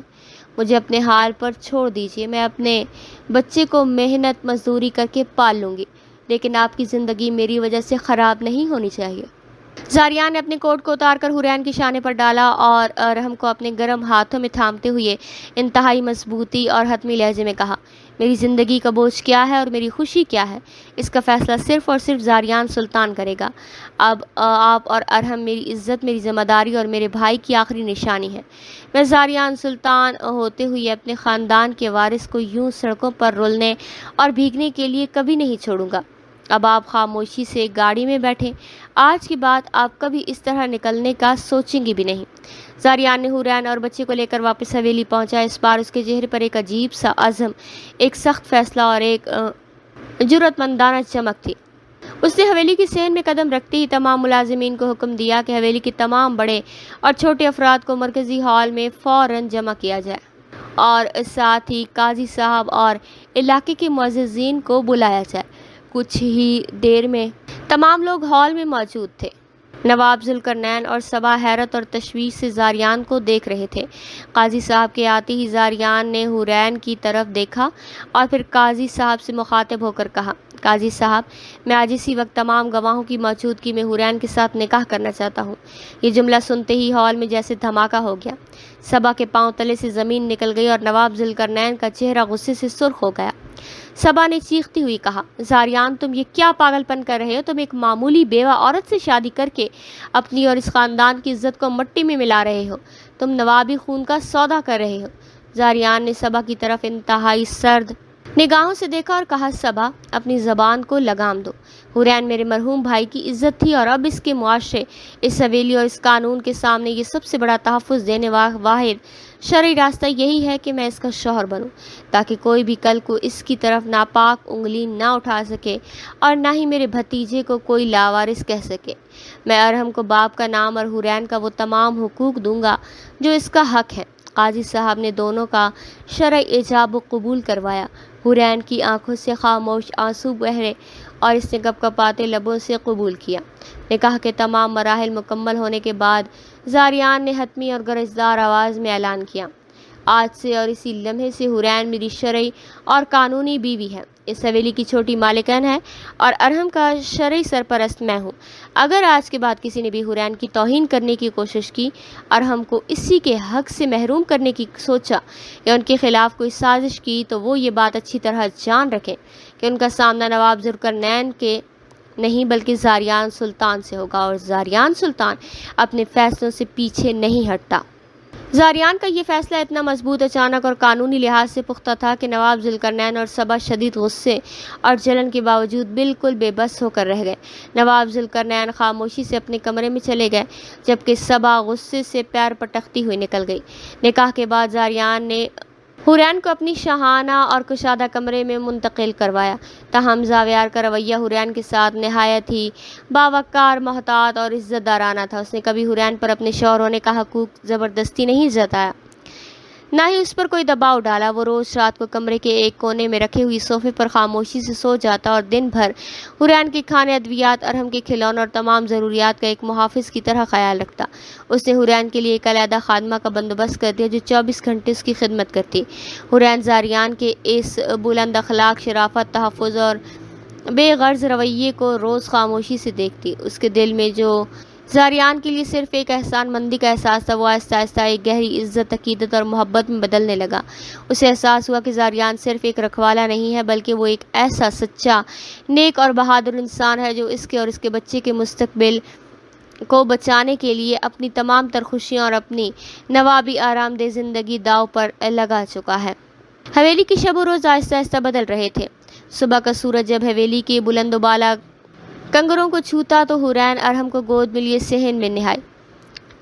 مجھے اپنے حال پر چھوڑ دیجیے، میں اپنے بچے کو محنت مزدوری کر کے پال لوں گی، لیکن آپ کی زندگی میری وجہ سے خراب نہیں ہونی چاہیے۔ زاریان نے اپنے کوٹ کو اتار کر حورین کے شانے پر ڈالا اور ارحم کو اپنے گرم ہاتھوں میں تھامتے ہوئے انتہائی مضبوطی اور حتمی لہجے میں کہا، میری زندگی کا بوجھ کیا ہے اور میری خوشی کیا ہے، اس کا فیصلہ صرف اور صرف زاریان سلطان کرے گا۔ اب آپ اور ارحم میری عزت، میری ذمہ داری اور میرے بھائی کی آخری نشانی ہے۔ میں زاریان سلطان ہوتے ہوئے اپنے خاندان کے وارث کو یوں سڑکوں پر رولنے اور بھیگنے کے لیے کبھی نہیں چھوڑوں گا۔ اب آپ خاموشی سے گاڑی میں بیٹھیں، آج کے بعد آپ کبھی اس طرح نکلنے کا سوچیں گی بھی نہیں۔ زاریان نے حورین اور بچے کو لے کر واپس حویلی پہنچا۔ اس بار اس کے چہرے پر ایک عجیب سا عزم، ایک سخت فیصلہ اور ایک جرأت مندانہ چمک تھی۔ اس نے حویلی کی صحن میں قدم رکھتے ہی تمام ملازمین کو حکم دیا کہ حویلی کے تمام بڑے اور چھوٹے افراد کو مرکزی ہال میں فوراً جمع کیا جائے اور ساتھ ہی قاضی صاحب اور علاقے کے معززین کو بلایا جائے۔ کچھ ہی دیر میں تمام لوگ ہال میں موجود تھے۔ نواب ذوالقرنین اور صبا حیرت اور تشویش سے زاریان کو دیکھ رہے تھے۔ قاضی صاحب کے آتے ہی زاریان نے حورین کی طرف دیکھا اور پھر قاضی صاحب سے مخاطب ہو کر کہا، قاضی صاحب، میں آج اسی وقت تمام گواہوں کی موجودگی میں حورین کے ساتھ نکاح کرنا چاہتا ہوں۔ یہ جملہ سنتے ہی ہال میں جیسے دھماکہ ہو گیا۔ صبا کے پاؤں تلے سے زمین نکل گئی اور نواب ذوالقرنین کا چہرہ غصے سے سرخ ہو گیا۔ صبا نے چیختی ہوئی کہا، زاریان، تم یہ کیا پاگل پن کر رہے ہو؟ تم ایک معمولی بیوہ عورت سے شادی کر کے اپنی اور اس خاندان کی عزت کو مٹی میں ملا رہے ہو۔ تم نوابی خون کا سودا کر رہے ہو۔ زاریان نے صبا کی طرف انتہائی سرد نگاہوں سے دیکھا اور کہا، صبا، اپنی زبان کو لگام دو۔ حورین میرے مرحوم بھائی کی عزت تھی اور اب اس کے معاشرے، اس حویلی اور اس قانون کے سامنے یہ سب سے بڑا تحفظ دینے واحد شرعی راستہ یہی ہے کہ میں اس کا شوہر بنوں، تاکہ کوئی بھی کل کو اس کی طرف ناپاک انگلی نہ اٹھا سکے اور نہ ہی میرے بھتیجے کو کوئی لاوارث کہہ سکے۔ میں ارحم کو باپ کا نام اور حورین کا وہ تمام حقوق دوں گا جو اس کا حق ہے۔ قاضی صاحب نے دونوں کا شرعی ایجاب و قبول کروایا۔ حورین کی آنکھوں سے خاموش آنسو بہرے اور اس نے کپ کپاتے لبوں سے قبول کیا۔ نکاح کے تمام مراحل مکمل ہونے کے بعد زاریان نے حتمی اور گرجدار آواز میں اعلان کیا، آج سے اور اسی لمحے سے حورین میری شرعی اور قانونی بیوی ہے، اس حویلی کی چھوٹی مالکن ہے اور ارحم کا شرعی سرپرست میں ہوں۔ اگر آج کے بعد کسی نے بھی حورین کی توہین کرنے کی کوشش کی، ارحم کو اسی کے حق سے محروم کرنے کی سوچا یا ان کے خلاف کوئی سازش کی، تو وہ یہ بات اچھی طرح جان رکھیں کہ ان کا سامنا نواب ذوالقرنین کے نہیں بلکہ زاریان سلطان سے ہوگا، اور زاریان سلطان اپنے فیصلوں سے پیچھے نہیں ہٹتا۔ زاریان کا یہ فیصلہ اتنا مضبوط، اچانک اور قانونی لحاظ سے پختہ تھا کہ نواب ذوالقرنین اور سبا شدید غصے اور جلن کے باوجود بالکل بے بس ہو کر رہ گئے۔ نواب ذوالقرنین خاموشی سے اپنے کمرے میں چلے گئے، جبکہ سبا غصے سے پیر پٹکتی ہوئی نکل گئی۔ نکاح کے بعد زاریان نے حورین کو اپنی شاہانہ اور کشادہ کمرے میں منتقل کروایا، تاہم زاویار کا رویہ حورین کے ساتھ نہایت ہی باوقار، محتاط اور عزت دارانہ تھا۔ اس نے کبھی حورین پر اپنے شوہر ہونے کا حقوق زبردستی نہیں جتایا، نہ ہی اس پر کوئی دباؤ ڈالا۔ وہ روز رات کو کمرے کے ایک کونے میں رکھے ہوئی صوفے پر خاموشی سے سو جاتا اور دن بھر حورین کے کھانے، ادویات، ارحم کے کھلونے اور تمام ضروریات کا ایک محافظ کی طرح خیال رکھتا۔ اس نے حورین کے لیے ایک علیحدہ خادمہ کا بندوبست کر دیا جو 24 گھنٹے اس کی خدمت کرتی۔ حورین زاریان کے اس بلند اخلاق، شرافت، تحفظ اور بے غرض رویے کو روز خاموشی سے دیکھتی۔ اس کے دل میں جو زاریان کے لیے صرف ایک احسان مندی کا احساس تھا، وہ آہستہ آہستہ ایک گہری عزت، عقیدت اور محبت میں بدلنے لگا۔ اسے احساس ہوا کہ زاریان صرف ایک رکھوالا نہیں ہے، بلکہ وہ ایک ایسا سچا، نیک اور بہادر انسان ہے جو اس کے اور اس کے بچے کے مستقبل کو بچانے کے لیے اپنی تمام تر خوشیاں اور اپنی نوابی آرام دہ زندگی داؤ پر لگا چکا ہے۔ حویلی کے شب و روز آہستہ آہستہ بدل رہے تھے۔ صبح کا سورج جب حویلی کے بلند و بالا کنگروں کو چھوتا تو حورین ارحم کو گود میں لیے صحن میں نہائی۔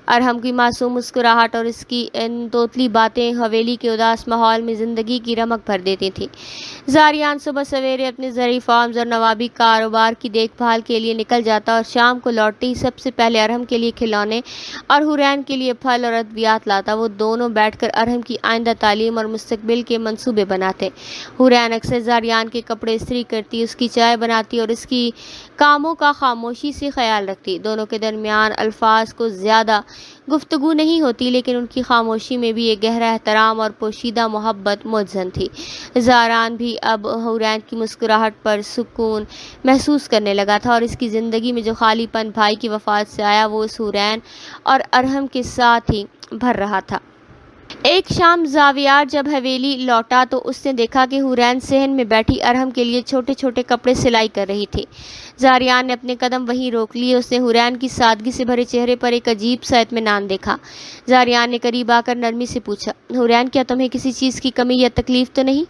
ارحم کی معصوم مسکراہٹ اور اس کی توتلی باتیں حویلی کے اداس ماحول میں زندگی کی رمق بھر دیتی تھیں۔ زاریان صبح سویرے اپنے زرعی فارمز اور نوابی کاروبار کی دیکھ بھال کے لیے نکل جاتا اور شام کو لوٹتے ہی سب سے پہلے ارحم کے لیے کھلونے اور حورین کے لیے پھل اور ادویات لاتا۔ وہ دونوں بیٹھ کر ارحم کی آئندہ تعلیم اور مستقبل کے منصوبے بناتے۔ حورین اکثر زاریان کے کپڑے استری کرتی، اس کی چائے بناتی اور اس کی کاموں کا خاموشی سے خیال رکھتی۔ دونوں کے درمیان الفاظ کو زیادہ گفتگو نہیں ہوتی، لیکن ان کی خاموشی میں بھی ایک گہرا احترام اور پوشیدہ محبت مدفون تھی۔ زاریان بھی اب حورین کی مسکراہٹ پر سکون محسوس کرنے لگا تھا، اور اس کی زندگی میں جو خالی پن بھائی کی وفات سے آیا وہ اس حورین اور ارحم کے ساتھ ہی بھر رہا تھا۔ ایک شام زاویار جب حویلی لوٹا تو اس نے دیکھا کہ حورین صحن میں بیٹھی ارحم کے لیے چھوٹے چھوٹے کپڑے سلائی کر رہی تھی۔ زاریان نے اپنے قدم وہیں روک لیے۔ اس نے حورین کی سادگی سے بھرے چہرے پر ایک عجیب سا اطمینان دیکھا۔ زاریان نے قریب آ کر نرمی سے پوچھا، حورین کیا تمہیں کسی چیز کی کمی یا تکلیف تو نہیں؟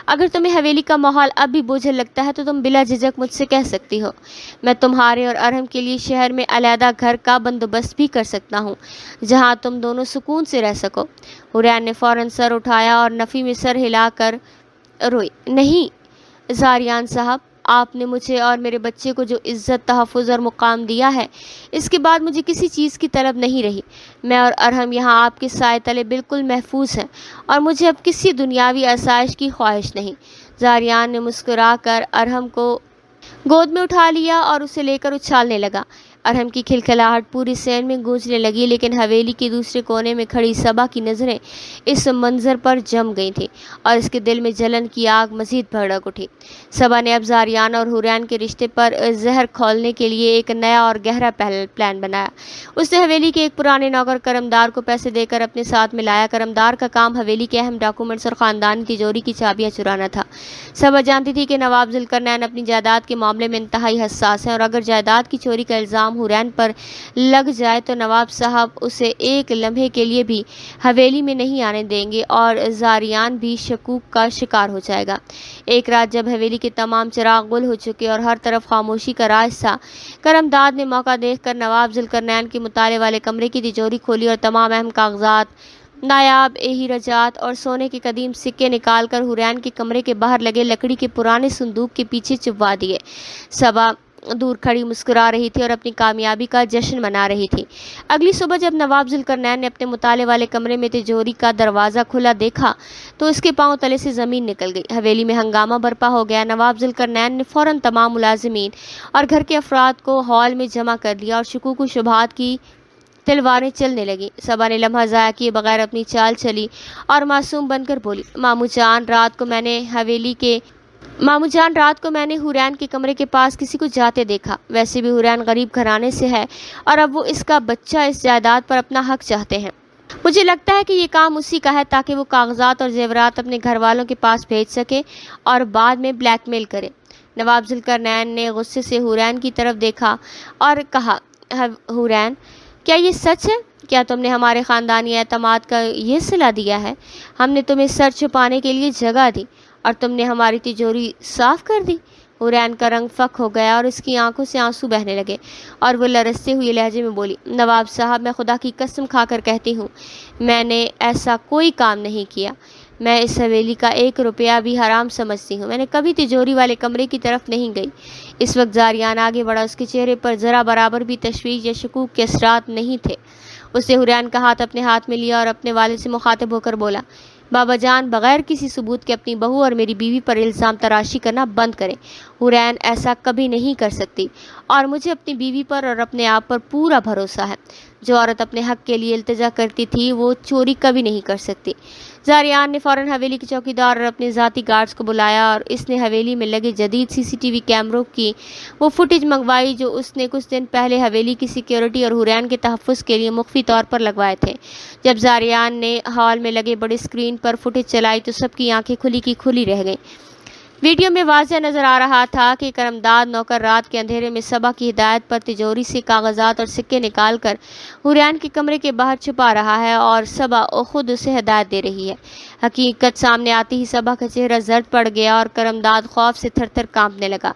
اگر تمہیں حویلی کا ماحول اب بھی بوجھل لگتا ہے تو تم بلا جھجک مجھ سے کہہ سکتی ہو، میں تمہارے اور ارحم کے لیے شہر میں علیحدہ گھر کا بندوبست بھی کر سکتا ہوں جہاں تم دونوں سکون سے رہ سکو۔ حورین نے فوراً سر اٹھایا اور نفی میں سر ہلا کر روئی۔ نہیں زاریان صاحب، آپ نے مجھے اور میرے بچے کو جو عزت، تحفظ اور مقام دیا ہے، اس کے بعد مجھے کسی چیز کی طلب نہیں رہی۔ میں اور ارحم یہاں آپ کے سائے تلے بالکل محفوظ ہیں اور مجھے اب کسی دنیاوی آسائش کی خواہش نہیں۔ زاریان نے مسکرا کر ارحم کو گود میں اٹھا لیا اور اسے لے کر اچھالنے لگا۔ ارحم کی کھلکھلاہٹ پوری صحن میں گونجنے لگی، لیکن حویلی کے دوسرے کونے میں کھڑی سبا کی نظریں اس منظر پر جم گئی تھیں اور اس کے دل میں جلن کی آگ مزید بھڑک اٹھی۔ سبا نے اب زاریان اور حورین کے رشتے پر زہر کھولنے کے لیے ایک نیا اور گہرا پلان بنایا۔ اس نے حویلی کے ایک پرانے نوکر کرمدار کو پیسے دے کر اپنے ساتھ ملایا۔ کرمدار کا کام حویلی کے اہم ڈاکومنٹس اور خاندانی تجوری کی چابیاں چرانا تھا۔ سبا جانتی تھی کہ نواب ذوالقرنین اپنی جائیداد کے معاملے میں انتہائی حساس ہیں، اور اگر جائیداد کی چوری کا الزام حورین پر لگ جائے تو نواب صاحب اسے ایک لمحے کے لیے بھی حویلی میں نہیں آنے دیں گے اور زاریان بھی شکوک کا شکار ہو جائے گا۔ ایک رات جب حویلی کے تمام چراغ گل ہو چکے اور ہر طرف خاموشی کا راج تھا، کرمداد نے موقع دیکھ کر نواب ذوالقرنین کے مطالعے والے کمرے کی تجوری کھولی اور تمام اہم کاغذات، نایاب ہیراجات اور سونے کے قدیم سکے نکال کر حورین کے کمرے کے باہر لگے لکڑی کے پرانے صندوق کے پیچھے چھپوا دیے۔ سبا دور کھڑی مسکرا رہی تھی اور اپنی کامیابی کا جشن منا رہی تھی۔ اگلی صبح جب نواب ذوالقرنین نے اپنے مطالعے والے کمرے میں تجوری کا دروازہ کھلا دیکھا تو اس کے پاؤں تلے سے زمین نکل گئی۔ حویلی میں ہنگامہ برپا ہو گیا۔ نواب ذوالقرنین نے فوراً تمام ملازمین اور گھر کے افراد کو ہال میں جمع کر لیا اور شکوک و شبہات کی تلواریں چلنے لگیں۔ صبا نے لمحہ ضائع کیے بغیر اپنی چال چلی اور معصوم بن کر بولی، مامو جان رات کو میں نے حورین کے کمرے کے پاس کسی کو جاتے دیکھا۔ ویسے بھی حورین غریب گھرانے سے ہے اور اب وہ اس کا بچہ اس جائیداد پر اپنا حق چاہتے ہیں۔ مجھے لگتا ہے کہ یہ کام اسی کا ہے تاکہ وہ کاغذات اور زیورات اپنے گھر والوں کے پاس بھیج سکے اور بعد میں بلیک میل کرے۔ نواب ذوالقرنین نے غصے سے حورین کی طرف دیکھا اور کہا، حورین، کیا یہ سچ ہے؟ کیا تم نے ہمارے خاندانی اعتماد کا یہ صلہ دیا ہے؟ ہم نے تمہیں سر چھپانے کے لیے جگہ دی اور تم نے ہماری تجوری صاف کر دی۔ حورین کا رنگ فک ہو گیا اور اس کی آنکھوں سے آنسو بہنے لگے اور وہ لرزتے ہوئے لہجے میں بولی، نواب صاحب، میں خدا کی قسم کھا کر کہتی ہوں، میں نے ایسا کوئی کام نہیں کیا۔ میں اس حویلی کا 1 روپیہ بھی حرام سمجھتی ہوں۔ میں نے کبھی تجوری والے کمرے کی طرف نہیں گئی۔ اس وقت زاریان آگے بڑھا۔ اس کے چہرے پر ذرا برابر بھی تشویش یا شکوک کے اثرات نہیں تھے۔ اس نے حورین کا ہاتھ اپنے ہاتھ میں لیا اور اپنے والد سے مخاطب ہو کر بولا، بابا جان، بغیر کسی ثبوت کے اپنی بہو اور میری بیوی پر الزام تراشی کرنا بند کریں۔ حورین ایسا کبھی نہیں کر سکتی اور مجھے اپنی بیوی پر اور اپنے آپ پر پورا بھروسہ ہے۔ جو عورت اپنے حق کے لیے التجا کرتی تھی وہ چوری کبھی نہیں کر سکتی۔ زاریان نے فوراً حویلی کے چوکیدار اور اپنے ذاتی گارڈز کو بلایا اور اس نے حویلی میں لگے جدید CCTV کیمروں کی وہ فوٹیج منگوائی جو اس نے کچھ دن پہلے حویلی کی سیکیورٹی اور حورین کے تحفظ کے لیے مخفی طور پر لگوائے تھے۔ جب زاریان نے ہال میں لگے بڑے اسکرین پر فوٹیج چلائی تو سب کی آنکھیں کھلی کی کھلی رہ گئیں۔ ویڈیو میں واضح نظر آ رہا تھا کہ کرمداد نوکر رات کے اندھیرے میں صبا کی ہدایت پر تجوری سے کاغذات اور سکے نکال کر حورین کے کمرے کے باہر چھپا رہا ہے اور صبا خود اسے ہدایت دے رہی ہے۔ حقیقت سامنے آتی ہی صبا کا چہرہ زرد پڑ گیا اور کرمداد خوف سے تھر تھر کانپنے لگا۔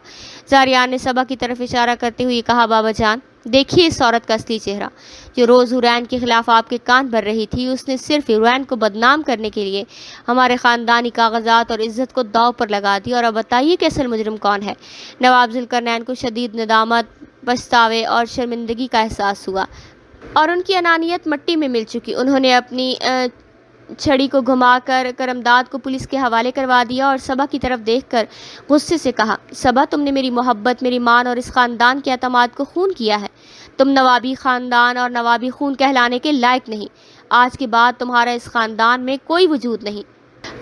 زاریان نے صبا کی طرف اشارہ کرتے ہوئے کہا، بابا جان، دیکھیے اس عورت کا اصلی چہرہ جو روز حورین کے خلاف آپ کے کان بھر رہی تھی۔ اس نے صرف حورین کو بدنام کرنے کے لیے ہمارے خاندانی کاغذات اور عزت کو داؤ پر لگا دی۔ اور اب بتائیے کہ اصل مجرم کون ہے؟ نواب ذوالقرنین کو شدید ندامت، پچھتاوے اور شرمندگی کا احساس ہوا اور ان کی انانیت مٹی میں مل چکی۔ انہوں نے اپنی چھڑی کو گھما کر کرمداد کو پولیس کے حوالے کروا دیا اور صبا کی طرف دیکھ کر غصے سے کہا، صبا، تم نے میری محبت، میری مان اور اس خاندان کے اعتماد کو خون کیا ہے۔ تم نوابی خاندان اور نوابی خون کہلانے کے لائق نہیں۔ آج کے بعد تمہارا اس خاندان میں کوئی وجود نہیں۔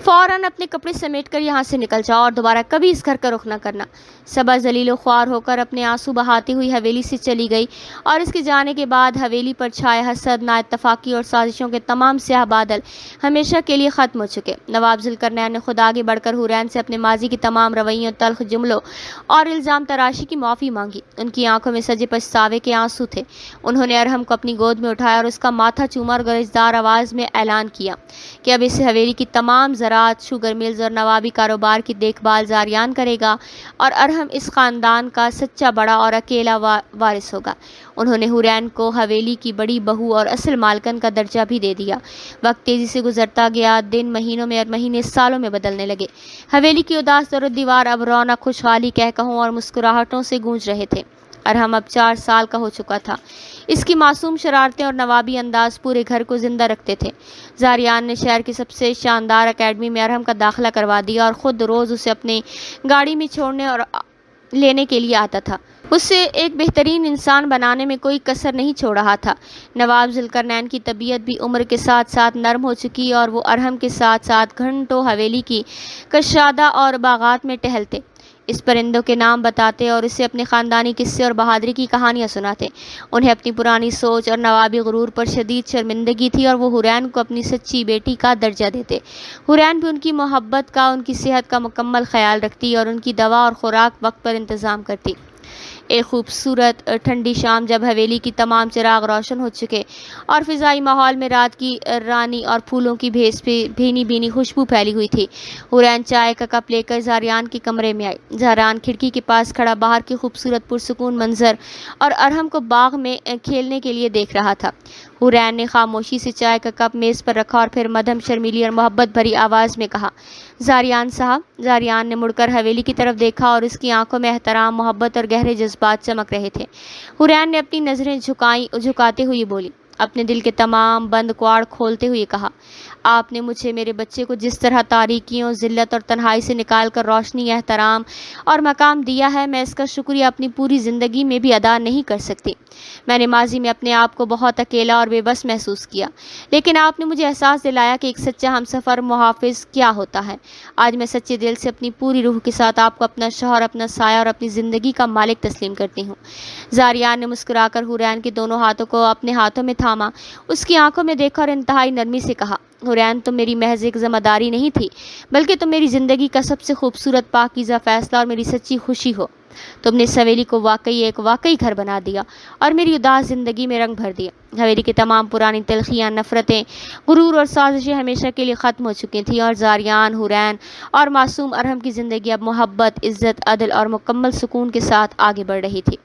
فوراً اپنے کپڑے سمیٹ کر یہاں سے نکل جاؤ اور دوبارہ کبھی اس گھر کا رخ نہ کرنا۔ صبا ذلیل و خوار ہو کر اپنے آنسو بہاتی ہوئی حویلی سے چلی گئی اور اس کے جانے کے بعد حویلی پر چھائے حسد، نا اتفاقی اور سازشوں کے تمام سیاہ بادل ہمیشہ کے لیے ختم ہو چکے۔ نواب ذوالقرنین نے خود آگے بڑھ کر حورین سے اپنے ماضی کی تمام رویوں، تلخ جملوں اور الزام تراشی کی معافی مانگی۔ ان کی آنکھوں میں سجے پچھتاوے کے آنسو تھے۔ انہوں نے ارحم کو اپنی گود میں اٹھایا اور اس کا ماتھا چوما اور گرجدار آواز میں اعلان کیا کہ اب اس حویلی کی تمام زراعت، شوگر ملز اور نوابی کاروبار کی دیکھ بھال زاریان کرے گا اور ارحم اس خاندان کا سچا بڑا اور اکیلا وارث ہوگا۔ انہوں نے حورین کو حویلی کی بڑی بہو اور اصل مالکن کا درجہ بھی دے دیا۔ وقت تیزی سے گزرتا گیا، دن مہینوں میں اور مہینے سالوں میں بدلنے لگے۔ حویلی کی اداس در و دیوار اب رونق، خوشحالی، کہکہوں اور مسکراہٹوں سے گونج رہے تھے۔ ارحم اب 4 سال کا ہو چکا تھا۔ اس کی معصوم شرارتیں اور نوابی انداز پورے گھر کو زندہ رکھتے تھے۔ زاریان نے شہر کی سب سے شاندار اکیڈمی میں ارحم کا داخلہ کروا دیا اور خود روز اسے اپنی گاڑی میں چھوڑنے اور لینے کے لیے آتا تھا۔ اسے ایک بہترین انسان بنانے میں کوئی کسر نہیں چھوڑ رہا تھا۔ نواب ذوالقرنین کی طبیعت بھی عمر کے ساتھ ساتھ نرم ہو چکی اور وہ ارحم کے ساتھ ساتھ گھنٹوں حویلی کی کشادہ اور باغات میں ٹہلتے، اس پرندوں کے نام بتاتے اور اسے اپنے خاندانی قصے اور بہادری کی کہانیاں سناتے۔ انہیں اپنی پرانی سوچ اور نوابی غرور پر شدید شرمندگی تھی اور وہ حورین کو اپنی سچی بیٹی کا درجہ دیتے۔ حورین بھی ان کی محبت کا، ان کی صحت کا مکمل خیال رکھتی اور ان کی دوا اور خوراک وقت پر انتظام کرتی۔ ایک خوبصورت ٹھنڈی شام جب حویلی کی تمام چراغ روشن ہو چکے اور فضائی ماحول میں رات کی رانی اور پھولوں کی بھینی بھینی خوشبو پھیلی ہوئی تھی، حورین چائے کا کپ لے کر زاریان کے کمرے میں آئی۔ زاریان کھڑکی کے پاس کھڑا باہر کی خوبصورت پرسکون منظر اور ارحم کو باغ میں کھیلنے کے لیے دیکھ رہا تھا۔ حورین نے خاموشی سے چائے کا کپ میز پر رکھا اور پھر مدھم شرمیلی اور محبت بھری آواز میں کہا، زاریان صاحب۔ زاریان نے مڑ کر حویلی کی طرف دیکھا اور اس کی آنکھوں میں احترام، محبت اور گہرے جذبات چمک رہے تھے۔ حورین نے اپنی نظریں جھکاتے ہوئے بولی، اپنے دل کے تمام بند کواڑ کھولتے ہوئے کہا، آپ نے مجھے میرے بچے کو جس طرح تاریکیوں، ذلت اور تنہائی سے نکال کر روشنی، احترام اور مقام دیا ہے، میں اس کا شکریہ اپنی پوری زندگی میں بھی ادا نہیں کر سکتی۔ میں نے ماضی میں اپنے آپ کو بہت اکیلا اور بے بس محسوس کیا، لیکن آپ نے مجھے احساس دلایا کہ ایک سچا ہمسفر محافظ کیا ہوتا ہے۔ آج میں سچے دل سے اپنی پوری روح کے ساتھ آپ کو اپنا شوہر، اپنا سایہ اور اپنی زندگی کا مالک تسلیم کرتی ہوں۔ زاریان نے مسکرا کر حورین کے دونوں ہاتھوں کو اپنے ہاتھوں میں تھاما، اس کی آنکھوں میں دیکھا اور انتہائی نرمی سے کہا، حورین، تم میری محض ایک ذمہ داری نہیں تھی، بلکہ تم میری زندگی کا سب سے خوبصورت پاکیزہ فیصلہ اور میری سچی خوشی ہو۔ تم نے اس حویلی کو واقعی گھر بنا دیا اور میری اداس زندگی میں رنگ بھر دیا۔ حویلی کی تمام پرانی تلخیاں، نفرتیں، غرور اور سازشیں ہمیشہ کے لیے ختم ہو چکی تھیں، اور زاریان، حورین اور معصوم ارحم کی زندگی اب محبت، عزت، عدل اور مکمل سکون کے ساتھ آگے بڑھ رہی تھی۔